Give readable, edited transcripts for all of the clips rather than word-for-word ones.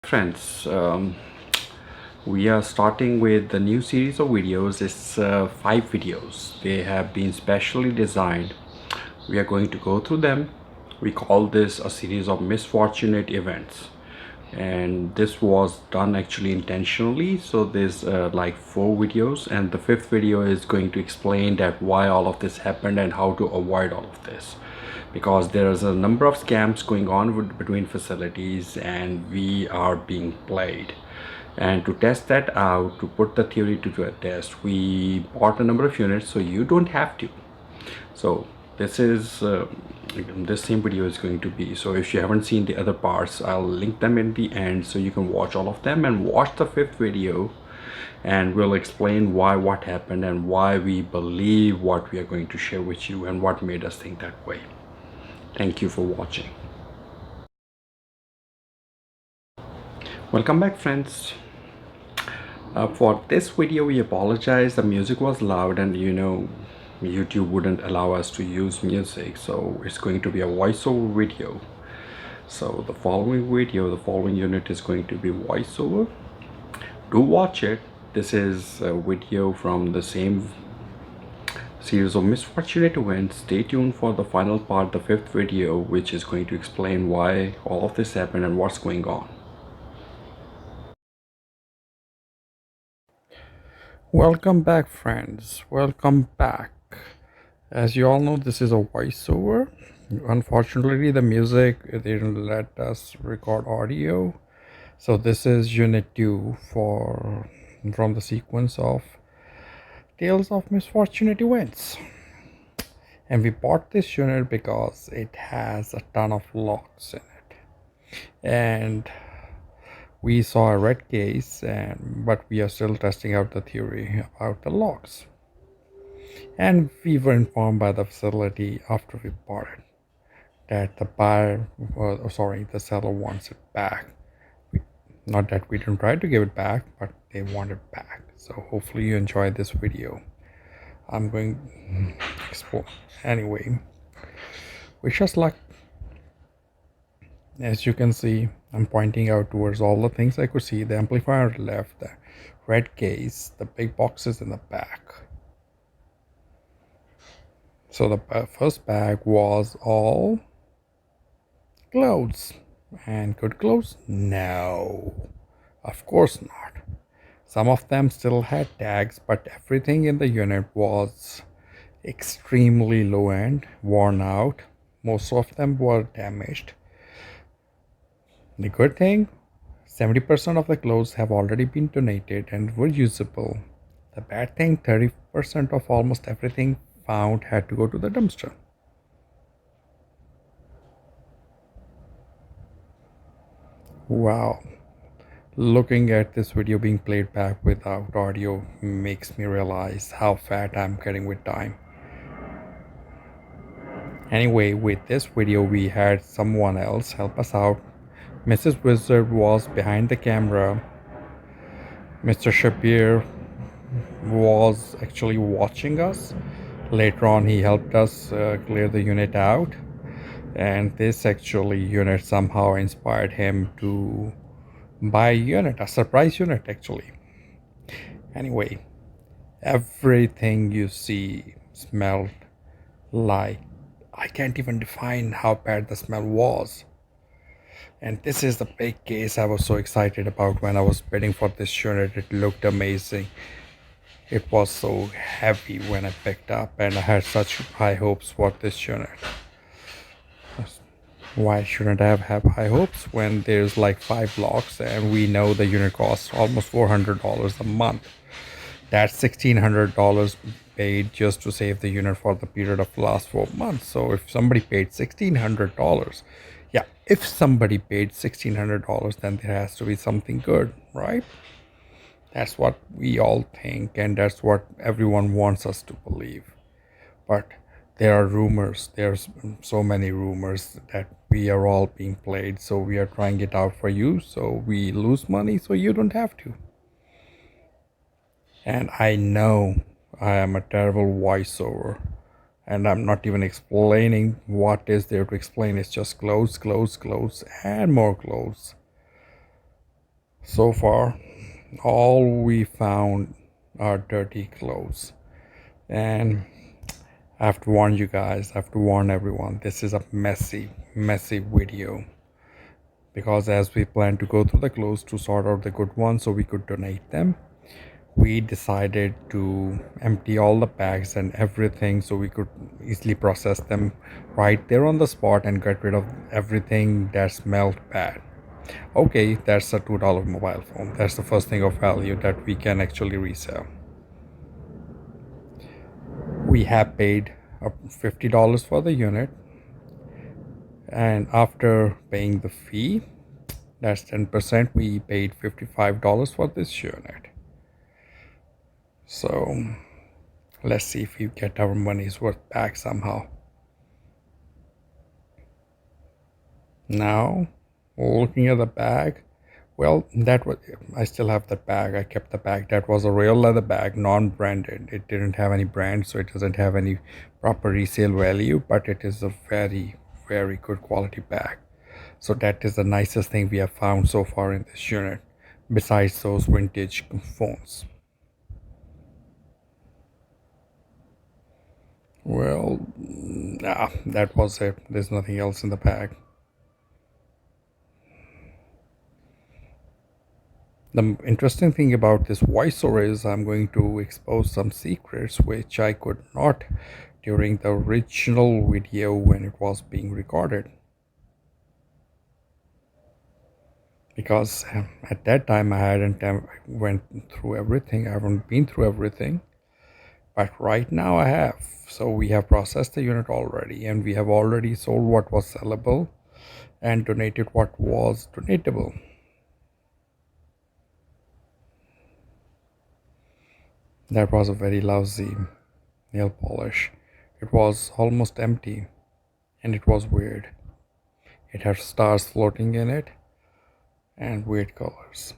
Friends, we are starting with the new series of videos. It's 5 videos. They have been specially designed. We are going to go through them. We call this a series of misfortunate events, and this was done actually intentionally. So there's like 4 videos, and the 5th video is going to explain that why all of this happened and how to avoid all of this, because there's a number of scams going on between facilities and we are being played. And to test that out, to put the theory to a test, we bought a number of units so you don't have to. So this is this same video is going to be, so if you haven't seen the other parts, I'll link them in the end so you can watch all of them and watch the 5th video, and we'll explain what happened and why we believe what we are going to share with you and what made us think that way. Thank you for watching. Welcome back, friends. For this video, we apologize. The music was loud, and YouTube wouldn't allow us to use music, so it's going to be a voiceover video. So the following unit is going to be voiceover. Do watch it. This is a video from the same series of misfortunate events. Stay tuned for the final part, the 5th video, which is going to explain why all of this happened and what's going on. Welcome back, friends. Welcome back. As you all know, this is a voiceover. Unfortunately, the music didn't let us record audio. So this is unit 2 from the sequence of Tales of Misfortunate Events. And we bought this unit because it has a ton of locks in it. And we saw a red case, but we are still testing out the theory about the locks. And we were informed by the facility after we bought it that the seller wants it back. Not that we didn't try to give it back, but they want it back. So hopefully you enjoy this video. I'm going to explore. Anyway, wish us luck. As you can see, I'm pointing out towards all the things I could see. The amplifier on the left, the red case, the big boxes in the back. So the first bag was all clothes. And good clothes? No, of course not. Some of them still had tags, but everything in the unit was extremely low end, worn out. Most of them were damaged. The good thing, 70% of the clothes have already been donated and were usable. The bad thing, 30% of almost everything found had to go to the dumpster. Wow. Looking at this video being played back without audio makes me realize how fat I'm getting with time. Anyway, with this video we had someone else help us out. Mrs. Wizard was behind the camera. Mr. Shapir was actually watching us. Later on he helped us clear the unit out, and this actually unit somehow inspired him to buy a unit, a surprise unit actually. Anyway, everything you see smelled like, I can't even define how bad the smell was. And this is the big case I was so excited about when I was bidding for this unit. It looked amazing. It was so heavy when I picked up, and I had such high hopes for this unit. Why shouldn't I have high hopes when there's like 5 blocks and we know the unit costs almost $400 a month? That's $1,600 paid just to save the unit for the period of the last 4 months. So if somebody paid $1,600, if somebody paid $1,600, then there has to be something good, right? That's what we all think, and that's what everyone wants us to believe. But there are rumors. There's so many rumors that we are all being played. So we are trying it out for you, so we lose money so you don't have to. And I know I am a terrible voiceover, and I'm not even explaining what is there to explain. It's just clothes, clothes, clothes, and more clothes. So far, all we found are dirty clothes. And I have to warn you guys, I have to warn everyone, this is a messy video. Because as we plan to go through the clothes to sort out the good ones so we could donate them, we decided to empty all the bags and everything so we could easily process them right there on the spot and get rid of everything that smelled bad. Okay, that's a $2 mobile phone. That's the first thing of value that we can actually resell. We have paid $50 for the unit, and after paying the fee, that's 10%, we paid $55 for this unit. So let's see if we get our money's worth back somehow. Now, looking at the bag, well, that was, I still have that bag. I kept the bag. That was a real leather bag, non-branded. It didn't have any brand, so it doesn't have any proper resale value, but it is a very good quality bag. So that is the nicest thing we have found so far in this unit, besides those vintage phones. Well, nah, that was it. There's nothing else in the bag. The interesting thing about this voiceover is I'm going to expose some secrets which I could not during the original video when it was being recorded. Because at that time I hadn't went through everything. I haven't been through everything. But right now I have. So we have processed the unit already, and we have already sold what was sellable and donated what was donatable. That was a very lousy nail polish. It was almost empty, and it was weird. It had stars floating in it and weird colors.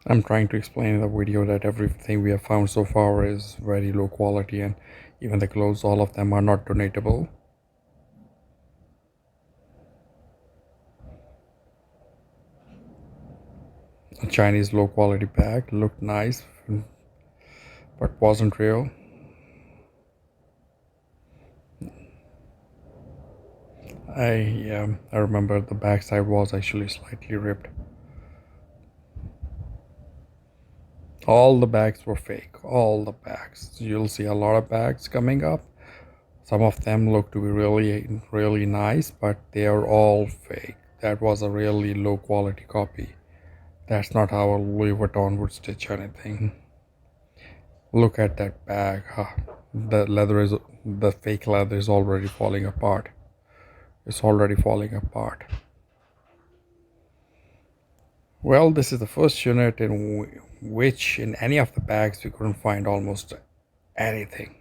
I'm trying to explain in the video that everything we have found so far is very low quality, and even the clothes, all of them are not donatable. A Chinese low quality bag looked nice but wasn't real. I remember the backside was actually slightly ripped. All the bags were fake. All the bags. You'll see a lot of bags coming up. Some of them look to be really nice, but they are all fake. That was a really low quality copy. That's not how a Louis Vuitton would stitch anything. Look at that bag. The fake leather is already falling apart. It's already falling apart. Well, this is the first unit in which in any of the bags we couldn't find almost anything.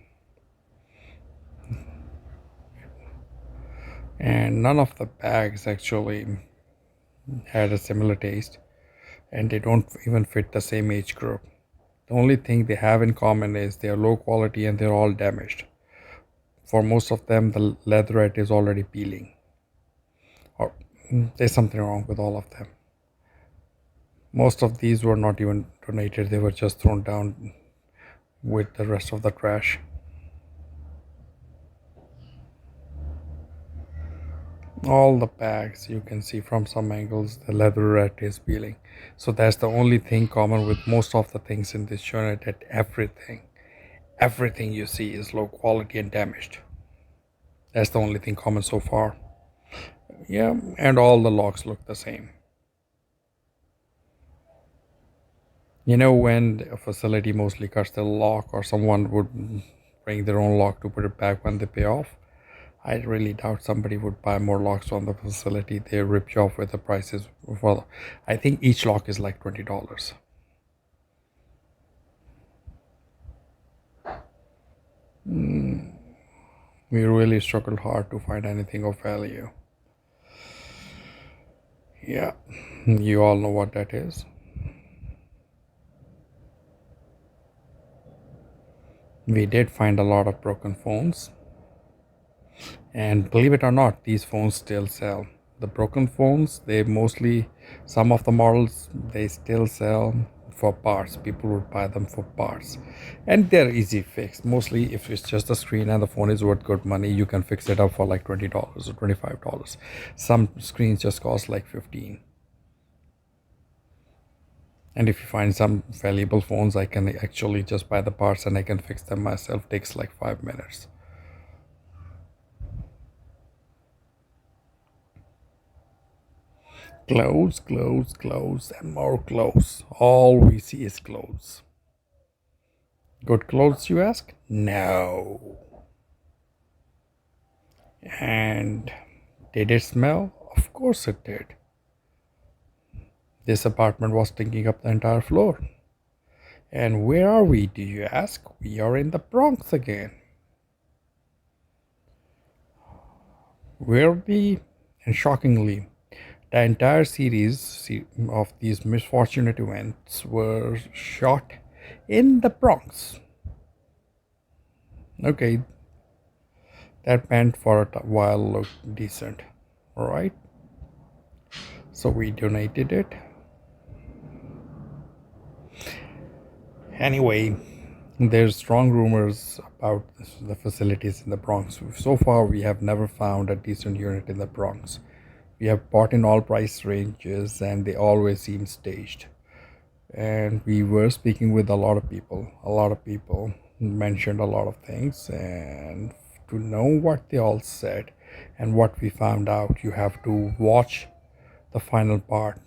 And none of the bags actually had a similar taste, and they don't even fit the same age group. The only thing they have in common is they are low quality and they're all damaged. For most of them, the leatherette is already peeling, or there's something wrong with all of them. Most of these were not even donated, they were just thrown down with the rest of the trash. All the bags, you can see from some angles the leatherette is peeling. So that's the only thing common with most of the things in this unit, that everything you see is low quality and damaged. That's the only thing common so far. Yeah, and all the locks look the same. You know, when a facility mostly cuts the lock, or someone would bring their own lock to put it back when they pay off, I really doubt somebody would buy more locks from the facility. They rip you off with the prices. Well, I think each lock is like $20. We really struggled hard to find anything of value. Yeah, you all know what that is. We did find a lot of broken phones, and believe it or not, these phones still sell. The broken phones, they mostly, some of the models, they still sell for parts. People would buy them for parts, and they're easy fix. Mostly if it's just the screen and the phone is worth good money, you can fix it up for like $20 or $25. Some screens just cost like 15. And if you find some valuable phones, I can actually just buy the parts and I can fix them myself. Takes like 5 minutes. Clothes, clothes, clothes, and more clothes. All we see is clothes. Good clothes, you ask? No. And did it smell? Of course it did. This apartment was stinking up the entire floor. And where are we, do you ask? We are in the Bronx again. Weirdly and shockingly, the entire series of these misfortunate events were shot in the Bronx. Okay, that meant for a while looked decent. Alright, so we donated it. Anyway, there's strong rumors about the facilities in the Bronx. So far, we have never found a decent unit in the Bronx. We have bought in all price ranges and they always seem staged. And we were speaking with a lot of people. A lot of people mentioned a lot of things, and to know what they all said and what we found out, you have to watch the final part.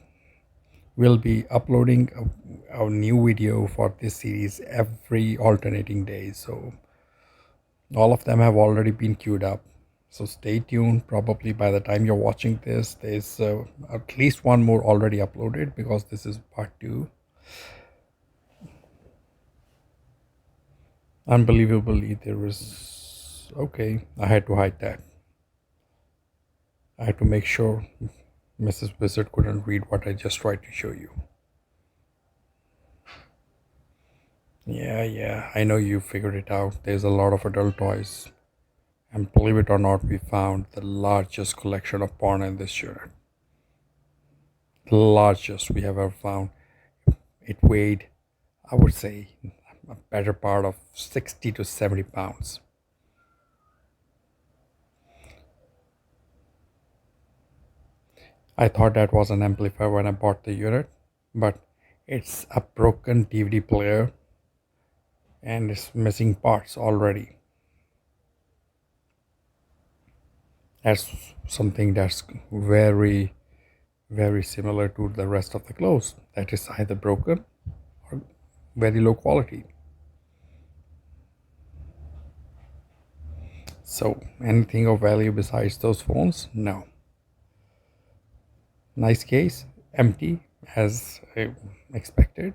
We'll be uploading a new video for this series every alternating day, so all of them have already been queued up. So stay tuned. Probably by the time you're watching this, there's at least one more already uploaded, because this is part 2. Unbelievably, there was, okay, I had to hide that. I had to make sure Mrs. Wizard couldn't read what I just tried to show you. Yeah, I know you figured it out. There's a lot of adult toys. And believe it or not, we found the largest collection of porn in this unit. The largest we have ever found. It weighed, I would say, a better part of 60 to 70 pounds. I thought that was an amplifier when I bought the unit, but it's a broken DVD player and it's missing parts already. That's something that's very, very similar to the rest of the clothes. That is either broken or very low quality. So, anything of value besides those phones? No. Nice case, empty as expected.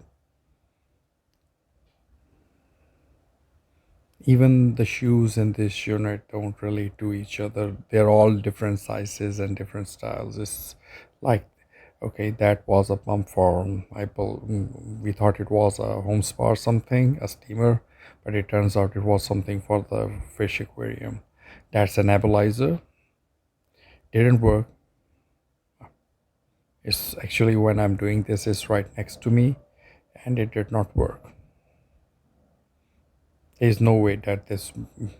Even the shoes in this unit don't relate to each other. They're all different sizes and different styles. It's like, okay, that was a pump for we thought it was a home spa or something, a steamer, but it turns out it was something for the fish aquarium. That's a nebulizer. Didn't work. It's actually, when I'm doing this, it's right next to me, and it did not work. There's no way that this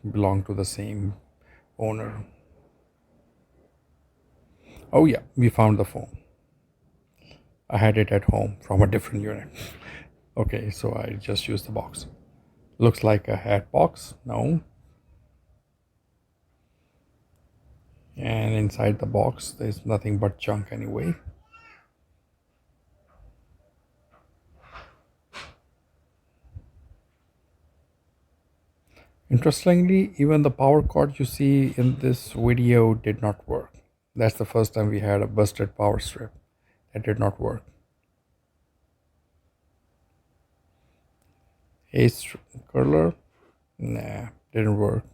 belonged to the same owner. Oh yeah, we found the phone. I had it at home from a different unit. Okay, so I just used the box. Looks like a hat box. No. And inside the box, there's nothing but junk anyway. Interestingly, even the power cord you see in this video did not work. That's the first time we had a busted power strip. That did not work. Ace curler? Nah, didn't work.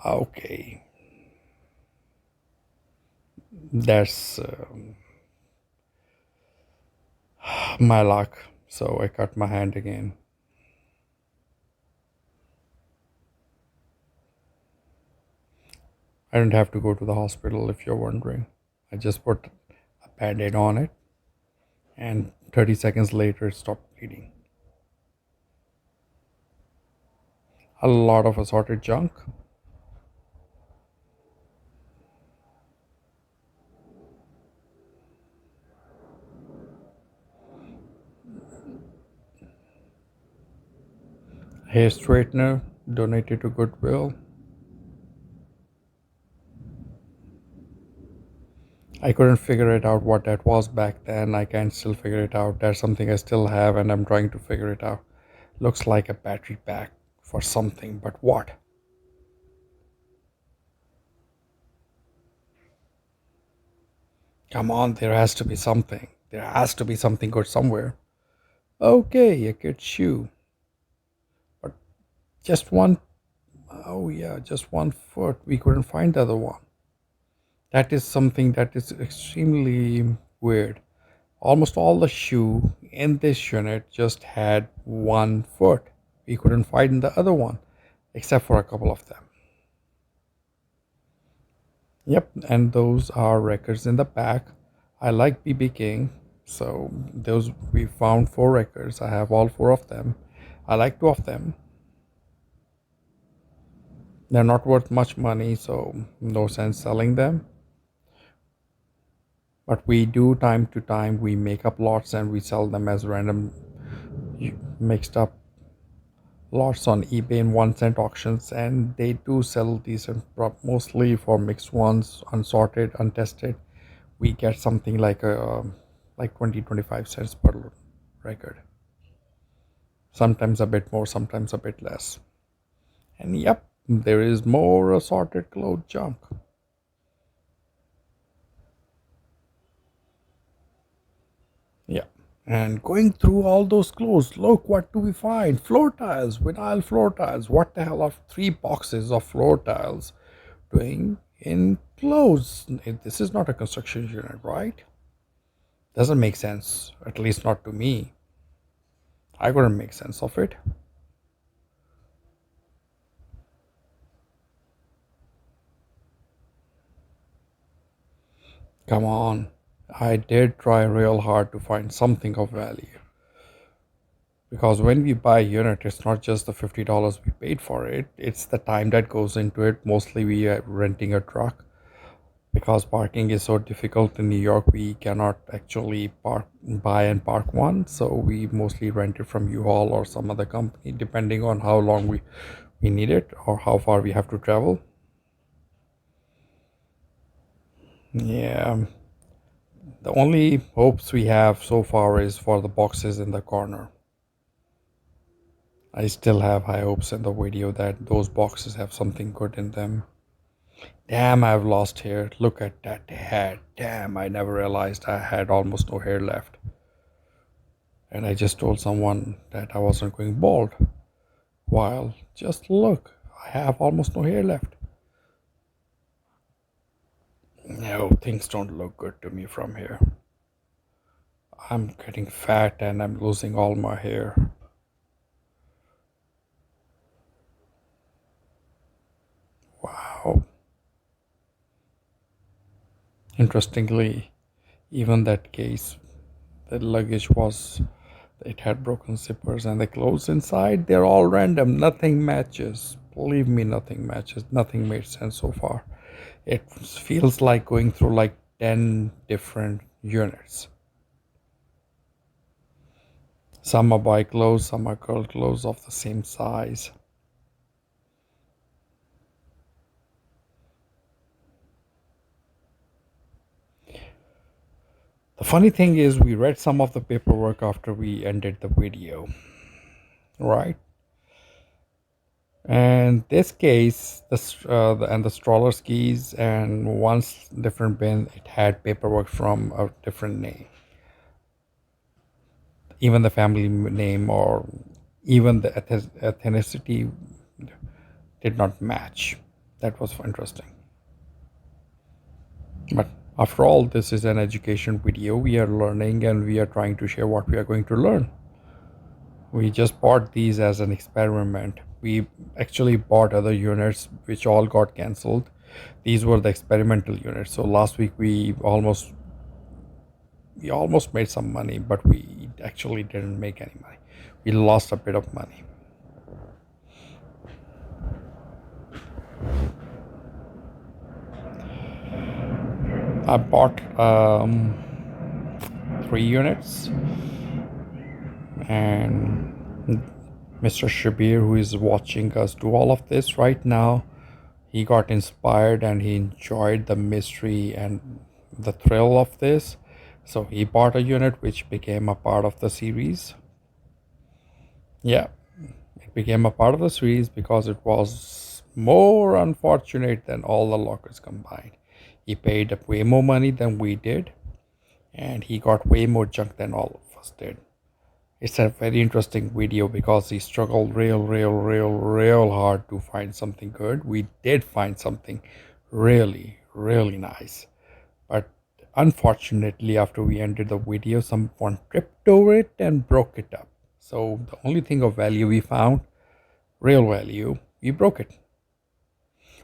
Okay. That's my luck. So I cut my hand again. I didn't have to go to the hospital if you're wondering. I just put a band-aid on it and 30 seconds later it stopped bleeding. A lot of assorted junk. Hair straightener donated to Goodwill. I couldn't figure it out what that was back then. I can still figure it out. That's something I still have and I'm trying to figure it out. Looks like a battery pack for something, but what? Come on, there has to be something. There has to be something good somewhere. Okay, a kid's shoe. But just one, oh yeah, just 1 foot. We couldn't find the other one. That is something that is extremely weird. Almost all the shoe in this unit just had 1 foot. We couldn't find the other one, except for a couple of them. Yep, and those are records in the back. I like BB King, so those we found 4 records. I have all 4 of them. I like 2 of them. They're not worth much money, so no sense selling them. But we do time to time we make up lots and we sell them as random mixed up lots on eBay in 1 cent auctions, and they do sell decent mostly for mixed ones, unsorted, untested. We get something like 20-25 cents per record. Sometimes a bit more, sometimes a bit less. And yep, there is more assorted clothes junk. Yeah. And going through all those clothes, look what do we find? Floor tiles, vinyl floor tiles. What the hell are 3 boxes of floor tiles doing in clothes? This is not a construction unit, right? Doesn't make sense, at least not to me. I couldn't make sense of it. Come on. I did try real hard to find something of value. Because when we buy a unit, it's not just the $50 we paid for it, it's the time that goes into it. Mostly we are renting a truck. Because parking is so difficult in New York, we cannot actually buy and park one. So we mostly rent it from U-Haul or some other company, depending on how long we need it or how far we have to travel. Yeah. The only hopes we have so far is for the boxes in the corner. I still have high hopes in the video that those boxes have something good in them. Damn, I've lost hair. Look at that head. Damn, I never realized I had almost no hair left. And I just told someone that I wasn't going bald. While, just look, I have almost no hair left. No, things don't look good to me from here. I'm getting fat and I'm losing all my hair. Wow. Interestingly, even that case, the luggage was, it had broken zippers and the clothes inside, they're all random. Nothing matches. Believe me, nothing matches. Nothing made sense so far. It feels like going through like 10 different units. Some are boy clothes, some are girl clothes of the same size. The funny thing is, we read some of the paperwork after we ended the video, right? And this case, and the stroller skis and one different bin, it had paperwork from a different name. Even the family name or even the ethnicity did not match. That was interesting. But after all, this is an education video. We are learning and we are trying to share what we are going to learn. We just bought these as an experiment. We actually bought other units which all got cancelled. These were the experimental units. So last week we almost made some money, but we actually didn't make any money. We lost a bit of money. I bought 3 units, and Mr. Shabir, who is watching us do all of this right now, he got inspired and he enjoyed the mystery and the thrill of this. So he bought a unit which became a part of the series. Yeah, it became a part of the series because it was more unfortunate than all the lockers combined. He paid way more money than we did, and he got way more junk than all of us did. It's a very interesting video because he struggled real hard to find something good. We did find something really nice. But unfortunately, after we ended the video, someone tripped over it and broke it up. So the only thing of value we found, real value, we broke it.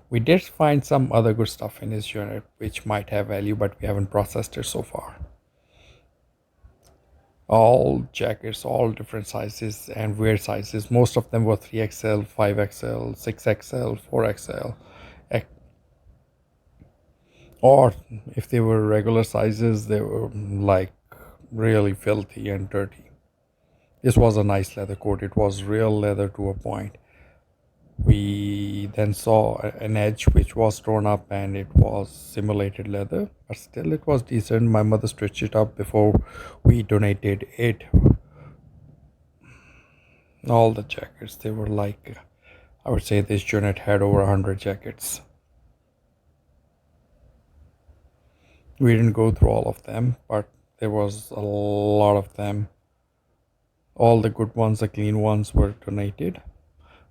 We did find some other good stuff in his unit which might have value, but we haven't processed it so far. All jackets, all different sizes and weird sizes. Most of them were 3XL, 5XL, 6XL, 4XL, or if they were regular sizes, they were like really filthy and dirty. This was a nice leather coat. It was real leather to a point. We then saw an edge which was torn up and it was simulated leather, but still it was decent. My mother stitched it up before we donated it. All the jackets, they were like, I would say this unit had over 100 jackets. We didn't go through all of them, but there was a lot of them. All the good ones, the clean ones, were donated.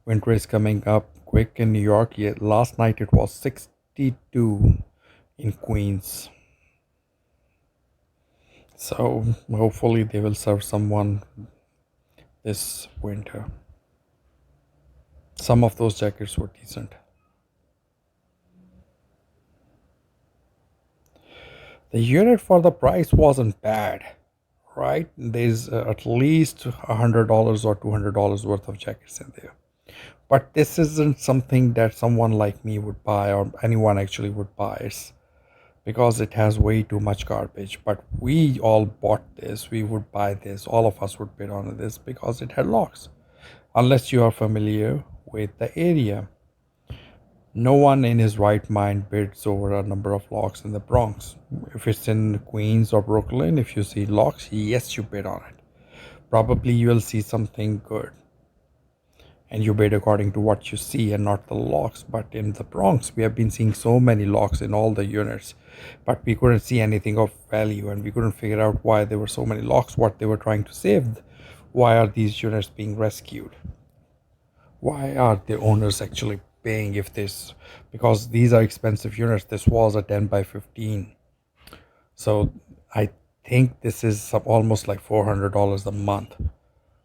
Winter is coming up quick in New York. Yet last night it was 62 in Queens. So hopefully they will serve someone this winter. Some of those jackets were decent. The unit for the price wasn't bad, right? There's at least $100 or $200 worth of jackets in there. But this isn't something that someone like me would buy or anyone actually would buy. It's because it has way too much garbage. But we all bought this. We would buy this. All of us would bid on this because it had locks. Unless you are familiar with the area. No one in his right mind bids over a number of locks in the Bronx. If it's in Queens or Brooklyn, if you see locks, yes, you bid on it. Probably you will see something good. And you bid according to what you see and not the locks. But in the Bronx, we have been seeing so many locks in all the units, but we couldn't see anything of value, and we couldn't figure out why there were so many locks, what they were trying to save. Why are these units being rescued? Why are the owners actually paying if this? Because these are expensive units. This was a 10 by 15. So I think this is almost like $400 a month.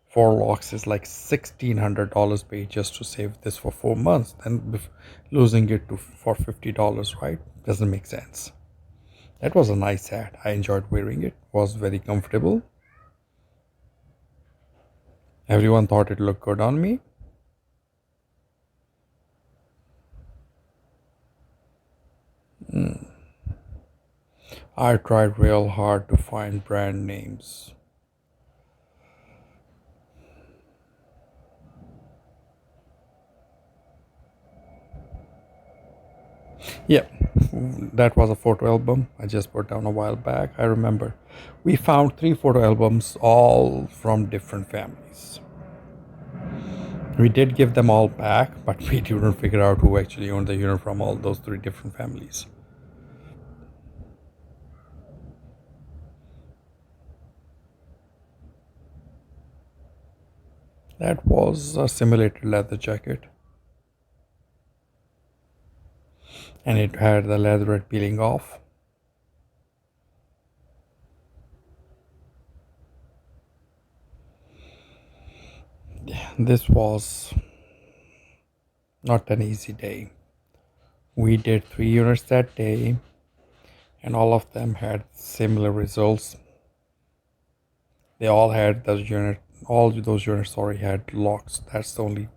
4 locks is like $1,600 paid just to save this for 4 months. Then losing it for $50, right? Doesn't make sense. That was a nice hat. I enjoyed wearing it. Was very comfortable. Everyone thought it looked good on me. I tried real hard to find brand names. Yeah, that was a photo album I just put down a while back. I remember we found 3 photo albums, all from different families. We did give them all back, but we didn't figure out who actually owned the unit from all those 3 different families. That was a simulated leather jacket, and it had the leatherette peeling off. This was not an easy day. We did 3 units that day, and all of them had similar results. They all had all those units already had locks. That's the only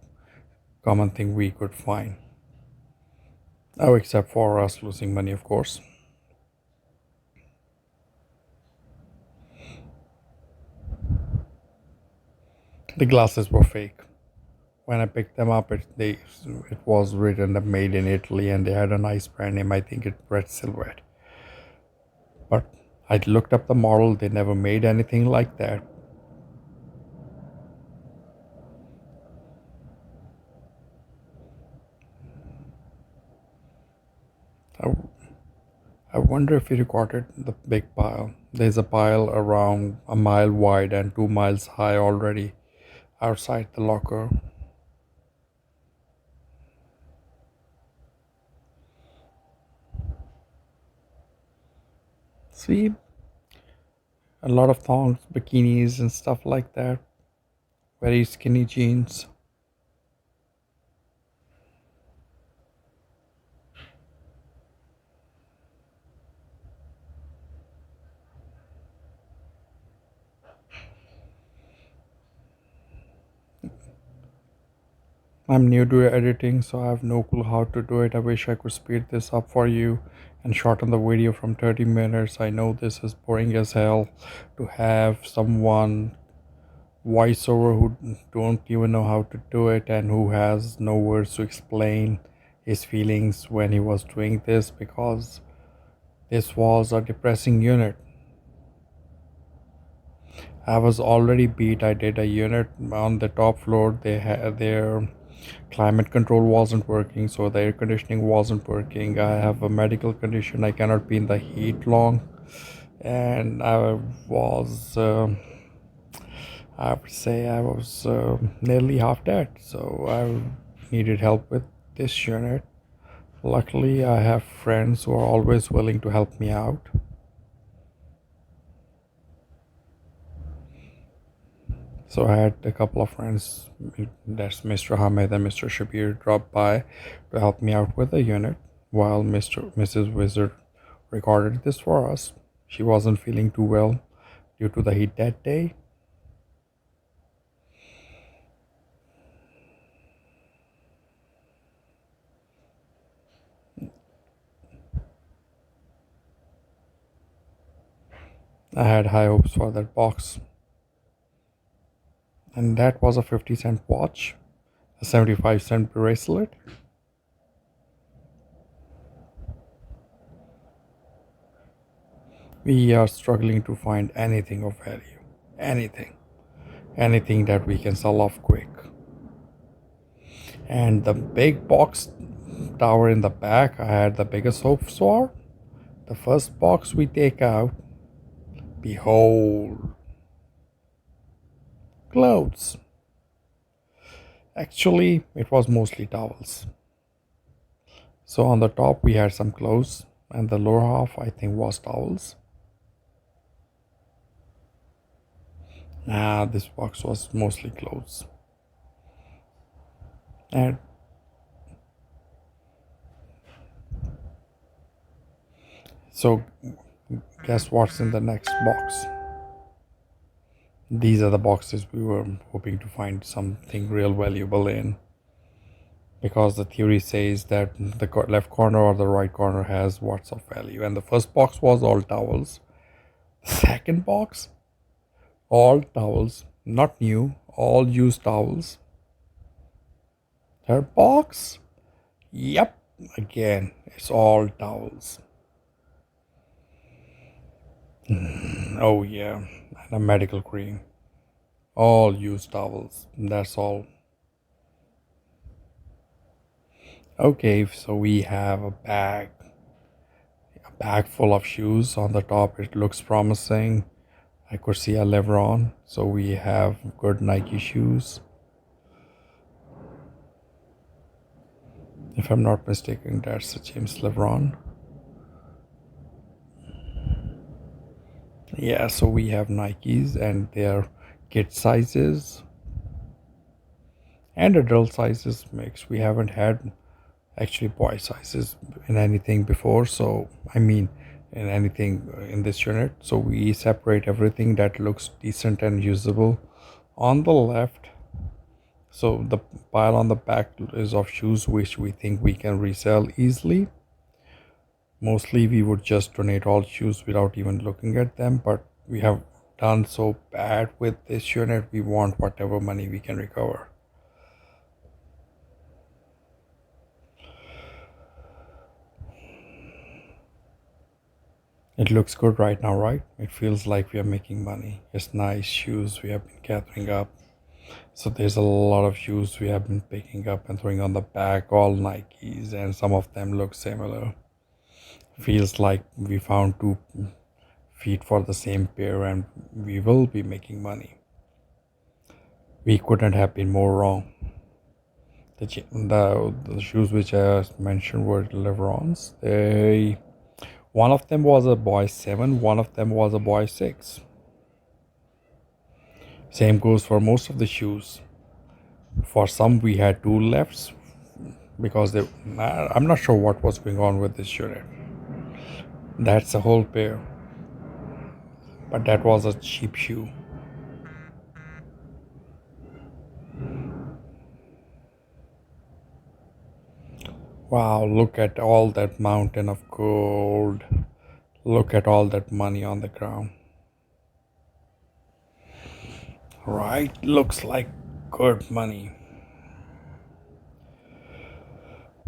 common thing we could find. Oh, except for us losing money, of course. The glasses were fake. When I picked them up, it was written made in Italy, and they had a nice brand name. I think it Red Silhouette. But I looked up the model. They never made anything like that. I, I wonder if he recorded the big pile. There's a pile around a mile wide and 2 miles high already outside the locker. See, a lot of thongs, bikinis, and stuff like that. Very skinny jeans. I'm new to editing, so I have no clue how to do it. I wish I could speed this up for you and shorten the video from 30 minutes. I know this is boring as hell to have someone voiceover who don't even know how to do it and who has no words to explain his feelings when he was doing this, because this was a depressing unit. I was already beat. I did a unit on the top floor. They had their climate control wasn't working, so the air conditioning wasn't working. I have a medical condition. I cannot be in the heat long, and I would say I was nearly half dead. So I needed help with this unit. Luckily, I have friends who are always willing to help me out. So I had a couple of friends, that's Mr. Hamid and Mr. Shabir, drop by to help me out with the unit while Mrs. Wizard recorded this for us. She wasn't feeling too well due to the heat that day. I had high hopes for that box. And that was a 50-cent watch, a 75-cent bracelet. We are struggling to find anything of value. Anything. Anything that we can sell off quick. And the big box tower in the back, I had the biggest hopes for. The first box we take out, behold, clothes. Actually, it was mostly towels. So on the top we had some clothes, and the lower half I think was towels. This box was mostly clothes. And so guess what's in the next box? These are the boxes we were hoping to find something real valuable in, because the theory says that the left corner or the right corner has what's of value. And the first box was all towels. The second box, all towels, not new, all used towels. Third box, yep, again, it's all towels. Oh yeah, and a medical cream. All used towels, that's all. Okay, so we have a bag full of shoes. On the top it looks promising. I could see a Lebron, so we have good Nike shoes. If I'm not mistaken, that's a James Lebron. Yeah, so we have Nikes and their kid sizes and adult sizes mix. We haven't had actually boy sizes in anything before. So I mean, in anything in this unit. So we separate everything that looks decent and usable on the left. So the pile on the back is of shoes which we think we can resell easily. Mostly we would just donate all shoes without even looking at them, but we have done so bad with this unit, we want whatever money we can recover. It looks good right now, right? It feels like we are making money. It's nice shoes we have been gathering up. So there's a lot of shoes we have been picking up and throwing on the back, all Nikes, and some of them look similar. Feels like we found two feet for the same pair and we will be making money. We couldn't have been more wrong. The shoes which I mentioned were Levrons. One of them was a boy 7, one of them was a boy 6. Same goes for most of the shoes. For some we had two lefts because I'm not sure what was going on with this unit. That's a whole pair, but that was a cheap shoe. Wow, look at all that mountain of gold. Look at all that money on the ground. Right? Looks like good money.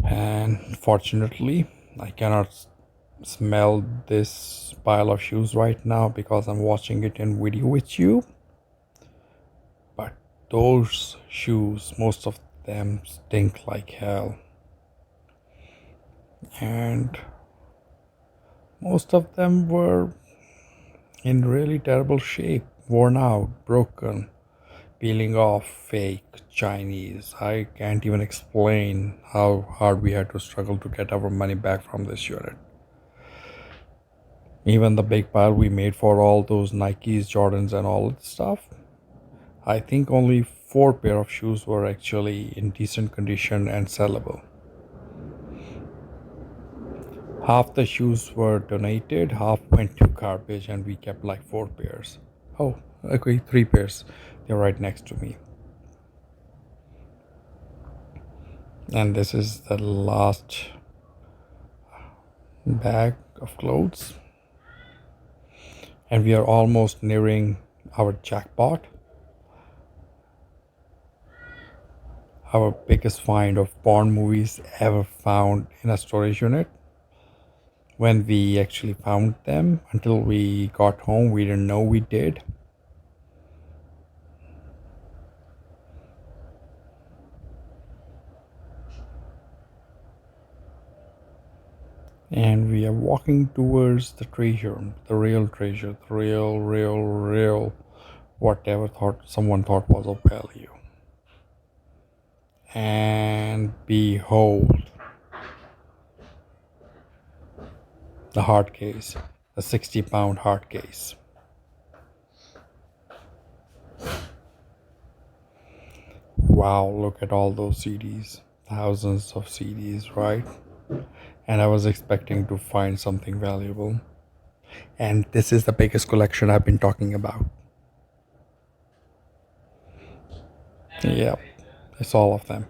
And fortunately, I cannot smell this pile of shoes right now because I'm watching it in video with you. But those shoes, most of them stink like hell. And most of them were in really terrible shape, worn out, broken, peeling off, fake, Chinese. I can't even explain how hard we had to struggle to get our money back from this unit. Even the big pile we made for all those Nikes, Jordans, and all that stuff, I think only 4 pair of shoes were actually in decent condition and sellable. Half the shoes were donated, half went to garbage, and we kept like 4 pairs. Oh, okay, 3 pairs. They're right next to me. And this is the last bag of clothes. And we are almost nearing our jackpot. Our biggest find of porn movies ever found in a storage unit. When we actually found them, until we got home, we didn't know we did. And we are walking towards the treasure, the real treasure, the real, whatever someone thought was of value. And behold, the hard case, the 60-pound hard case. Wow, look at all those CDs, thousands of CDs, right? And I was expecting to find something valuable. And this is the biggest collection I've been talking about. Yep, it's all of them.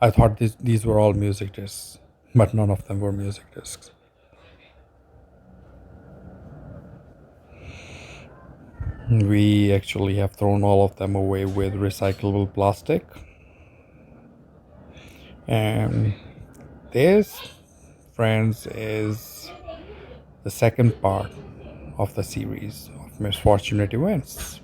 I thought these were all music discs, but none of them were music discs. We actually have thrown all of them away with recyclable plastic. And this, friends, is the second part of the series of Misfortunate events.